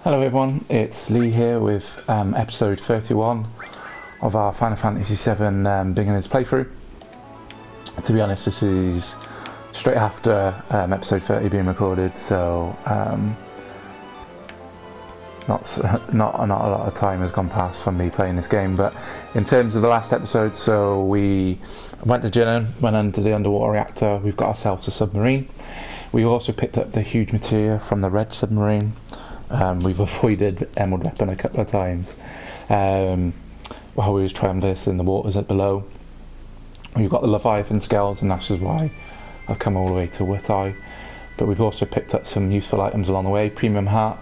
Hello everyone, it's Lee here with episode 31 of our Final Fantasy VII beginner's playthrough. To be honest, this is straight after episode 30 being recorded, so not a lot of time has gone past from me playing this game. But in terms of the last episode, so we went to Jinan, went into the underwater reactor, we've got ourselves a submarine. We also picked up the Huge Materia from the red submarine. We've avoided Emerald Weapon a couple of times while we was traversing the waters at below. We've got the Levithan Scales, and that's why I've come all the way to Wutai. But we've also picked up some useful items along the way. Premium Heart,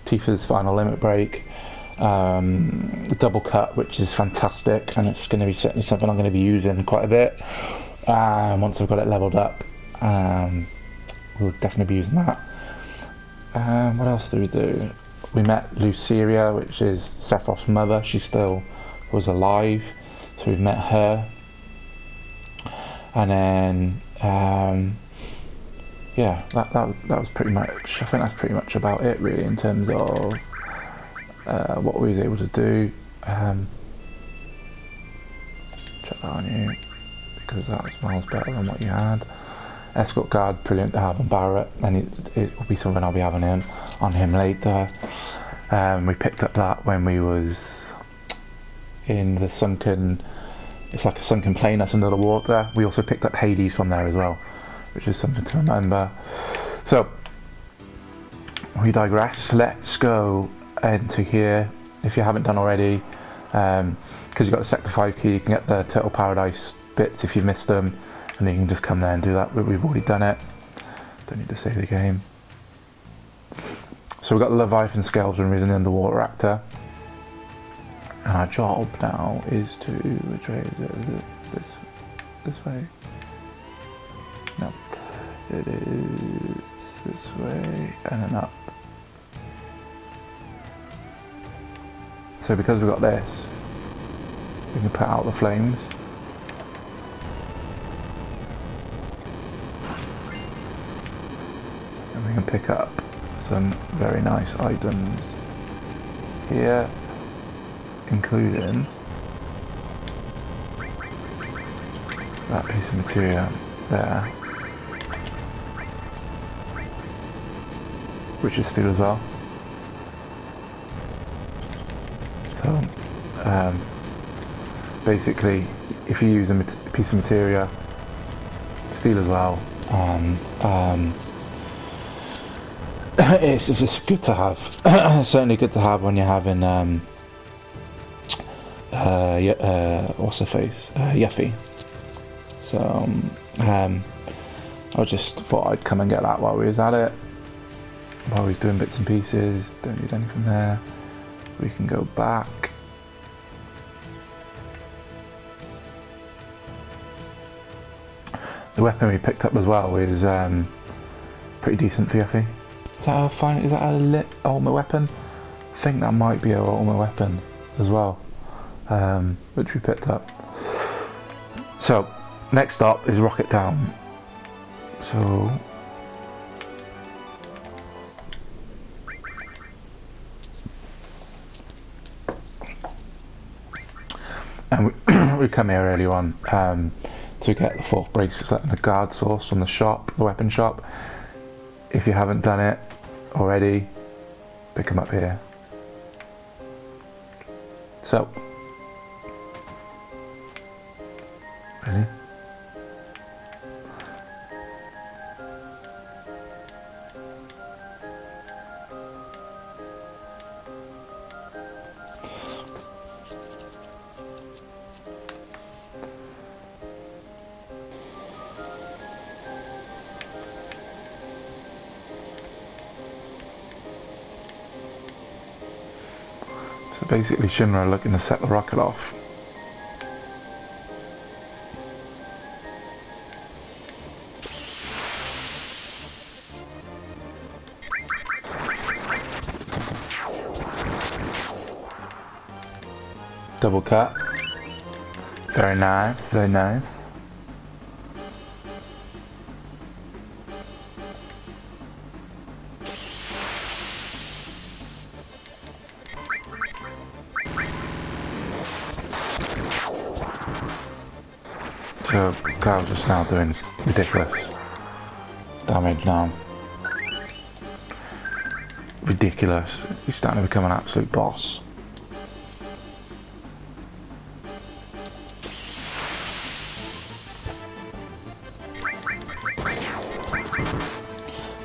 Tifa's Final Limit Break, Double Cut, which is fantastic, and it's going to be certainly something I'm going to be using quite a bit. Once I've got it leveled up, we'll definitely be using that. What else did we do? We met Luceria, which is Sephiroth's mother. She still was alive, so we've met her. And then, yeah, that was pretty much. I think that's pretty much about it, really, in terms of what we was able to do. Check that on you, because that smells better than what you had. Escort guard, brilliant to have on Barrett, and it will be something I'll be having on him later. We picked up that when we was in the sunken, it's like a sunken plane that's under the water. We also picked up Hades from there as well, which is something to remember. So, we digress, let's go into here, if you haven't done already, because you've got the Sector 5 key, you can get the Turtle Paradise bits if you've missed them. And you can just come there and do that, but we've already done it. Don't need to save the game. So we've got the Levithan Scales when we're in the underwater reactor. And our job now is to, which way is it? This way? No. It is this way and then up. So because we've got this, we can put out the flames. We can pick up some very nice items here, including that piece of material there, which is steel as well. So basically, if you use a piece of material, steel as well, and it's just good to have. Certainly good to have when you're having what's her face, Yuffie. So I just thought I'd come and get that while we was at it, while we was doing bits and pieces. Don't need anything there. We can go back. The weapon we picked up as well is pretty decent for Yuffie. Is that a lit ultimate weapon? I think that might be our ultimate weapon as well, which we picked up. So, next stop is Rocket Town. So, and we come here earlier on to get the 4th bracelet and the guard source from the shop, the weapon shop. If you haven't done it already, pick them up here. So, ready? Basically Shinra looking to set the rocket off. Double cut. Very nice, very nice. So Cloud's just now doing ridiculous damage now. Ridiculous. He's starting to become an absolute boss.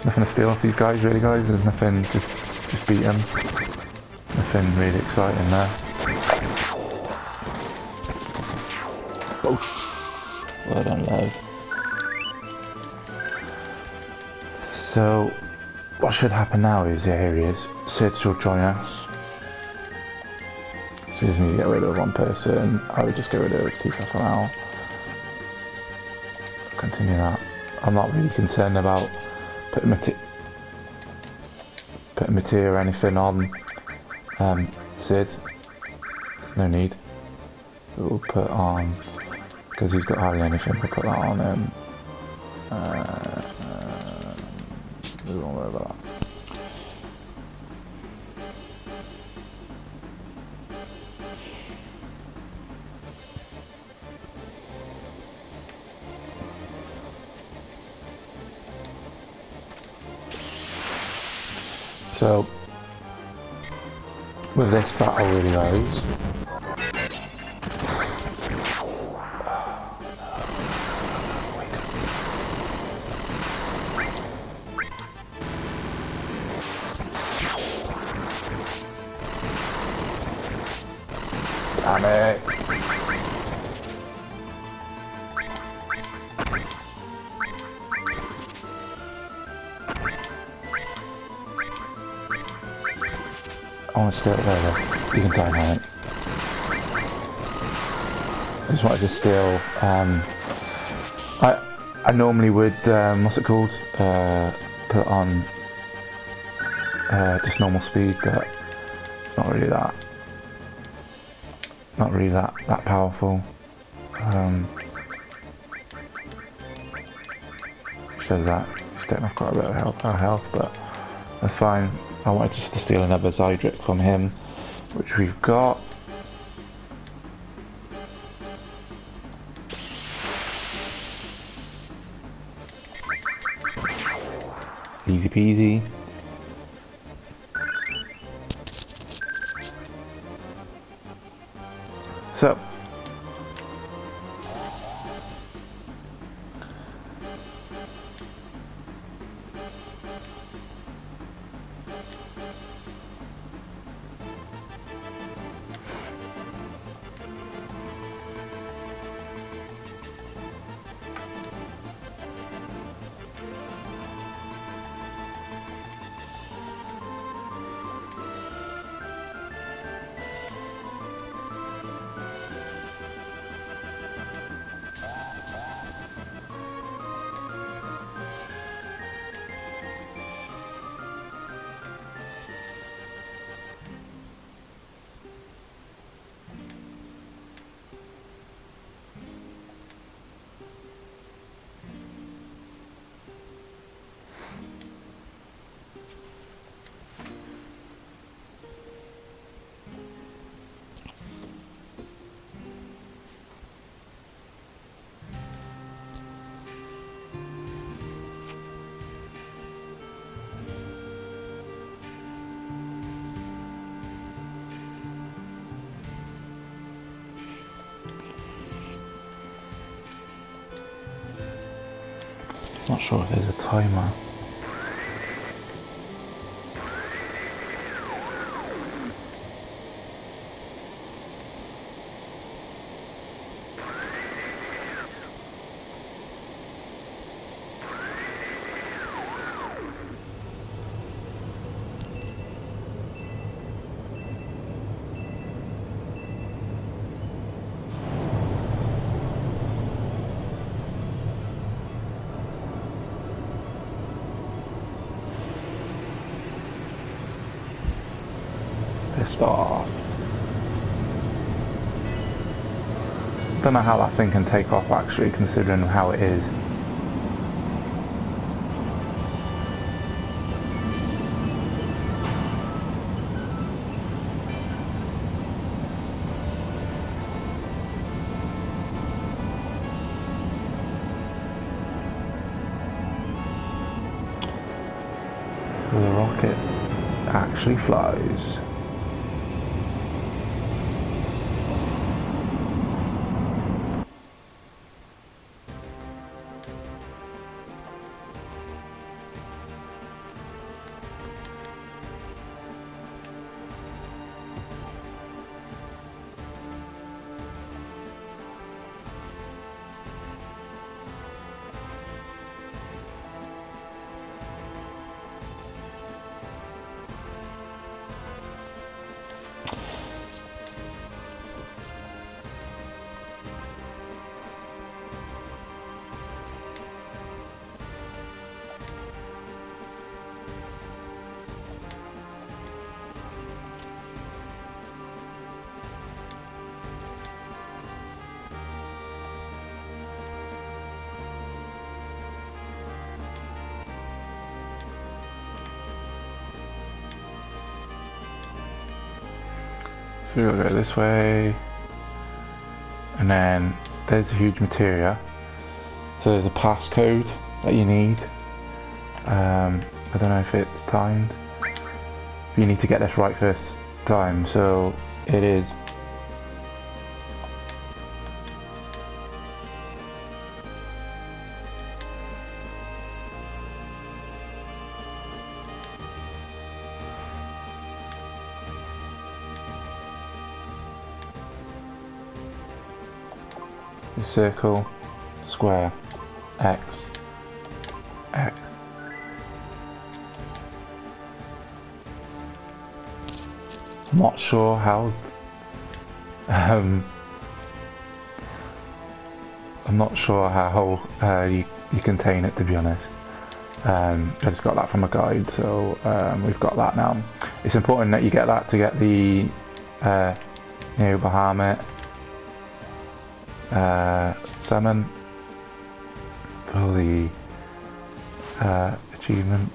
Nothing to steal off these guys, really, guys. There's nothing. Just beat them. Nothing really exciting there. Oh, well done, Lev. So, what should happen now is, yeah, here he is. Cids will join us. So we just need to get rid of one person. I would just get rid of Tifa for now. Continue that. I'm not really concerned about putting Materia or anything on Cid. There's no need. We'll put on, because he's got hardly anything, we'll put that on him. We won't worry about that. So, with this battle really guys, damn it. I want to steal it there. You can die on it. I just wanted to steal. I normally would what's it called? Put on just normal speed, but not really that. Not really that powerful. Says that he's taking off quite a bit of health, but that's fine. I wanted just to steal another Zydric from him, which we've got. Easy peasy. So, not sure if there's a timer. Pissed off. Don't know how that thing can take off actually, considering how it is. The rocket actually flies. So we'll go this way, and then there's the Huge Materia. So there's a passcode that you need. I don't know if it's timed. You need to get this right first time, so it is. The circle, square, X, X. I'm not sure how. I'm not sure how you contain it, to be honest. I just got that from a guide, so we've got that now. It's important that you get that to get the Neo-Bahamut summon for the achievement.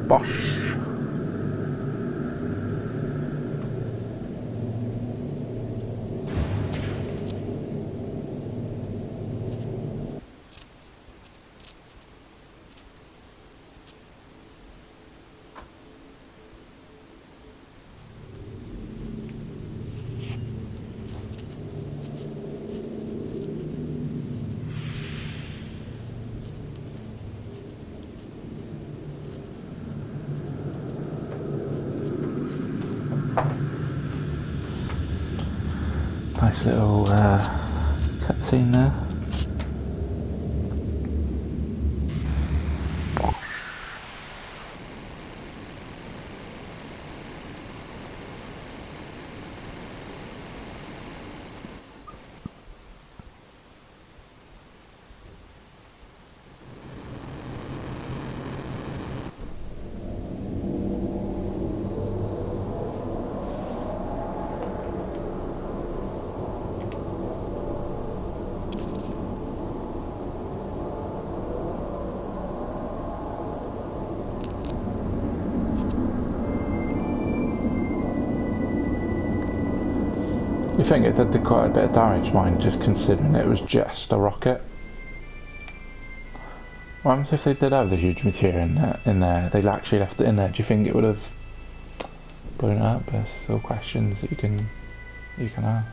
Bosh. Nice little cutscene there. You think it did quite a bit of damage, mind, just considering it was just a rocket. What happens if they did have the Huge Materia in there? They actually left it in there. Do you think it would have blown it up? There's still questions that you can ask.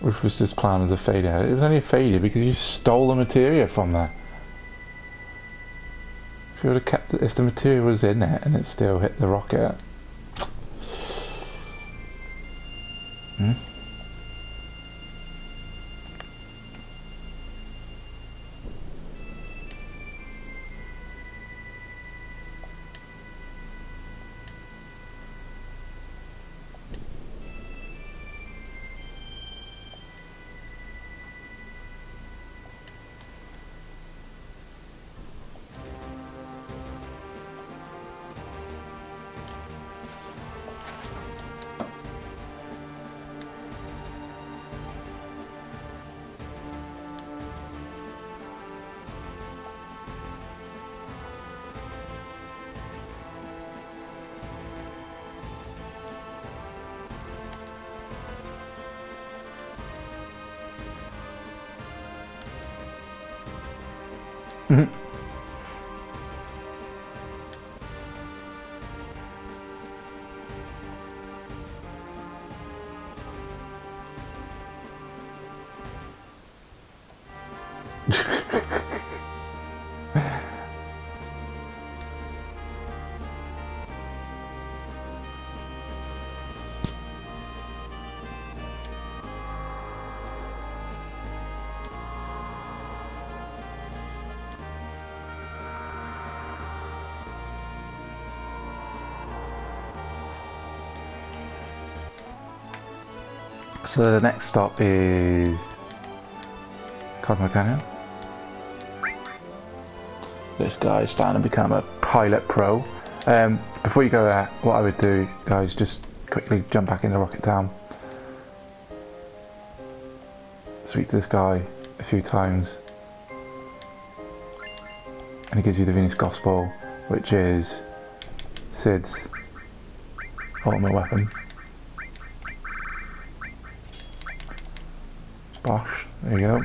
Which was this plan as a failure? It was only a failure because you stole the materia from there. If it would have kept, if the material was in it and it still hit the rocket. Hmm? So the next stop is Cosmo Canyon. This guy's starting to become a pilot pro. Before you go there, what I would do, guys, just quickly jump back into Rocket Town. Speak to this guy a few times. And he gives you the Venus Gospel, which is Cids' ultimate weapon. Bosh, there you go.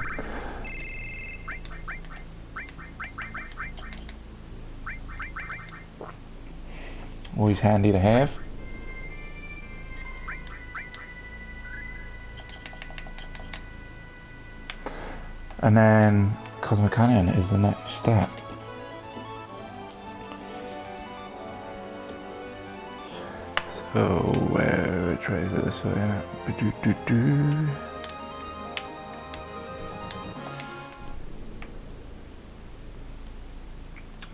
Always handy to have. And then Cosmo Canyon is the next step. So which way is it? This way, yeah.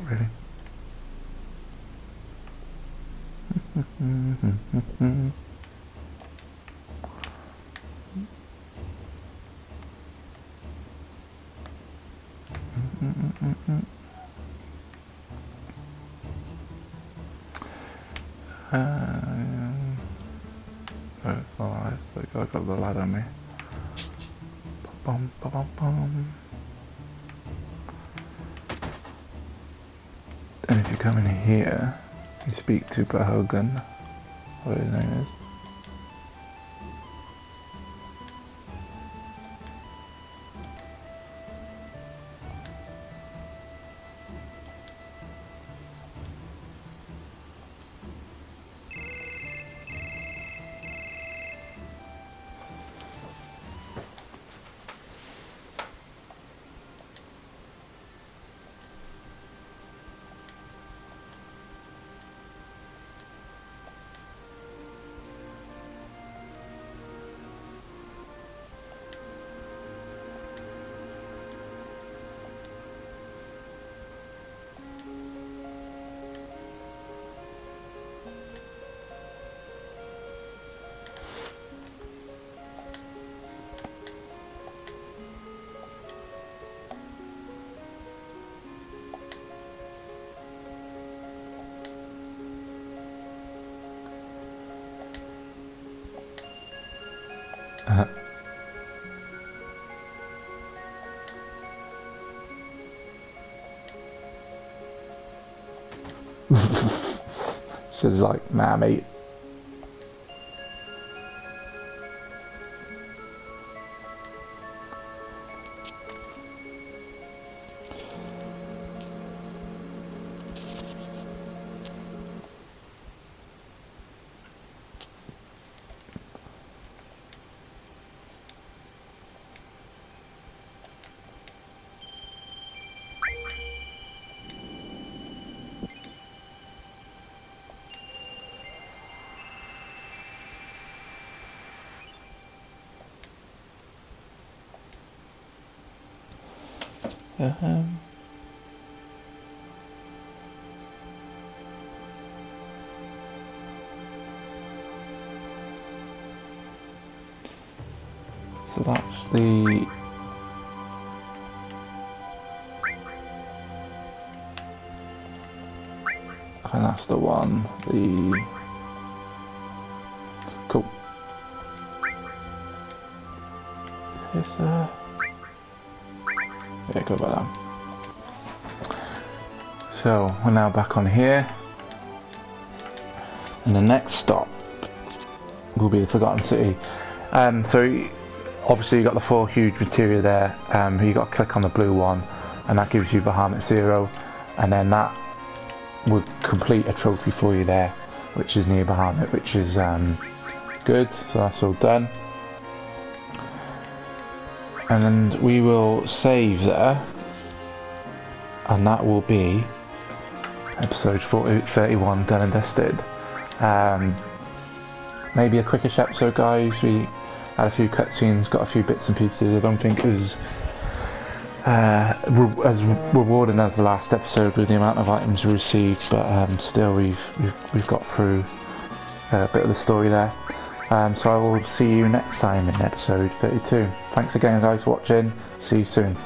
Really? Alright, so I got the ladder on me. Bum, bum, bum, bum. And if you come in here, you speak to Hogan, what his name is. So it's like, nah mate. So that's the... And that's the one, the... Cool. Is there... Yeah, go back down. So, we're now back on here. And the next stop will be the Forgotten City. So, obviously you got the 4 huge materia there. You got to click on the blue one, and that gives you Bahamut 0. And then that would complete a trophy for you there, which is Neo-Bahamut, which is good. So that's all done, and we will save there, and that will be episode 31 done and dusted. Maybe a quickish episode, guys. We had a few cutscenes, got a few bits and pieces. I don't think it was as rewarding as the last episode with the amount of items we received, but still we've got through a bit of the story there. So I will see you next time in episode 32. Thanks again, guys, for watching. See you soon.